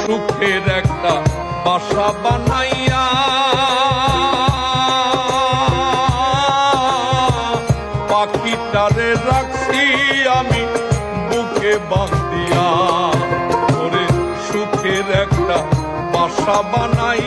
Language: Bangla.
সুখের একটা বাসা বানাইয়া পাখিটারে রাখছি আমি বুকে বাঁধিয়া, ওরে সুখের একটা বাসা বানাই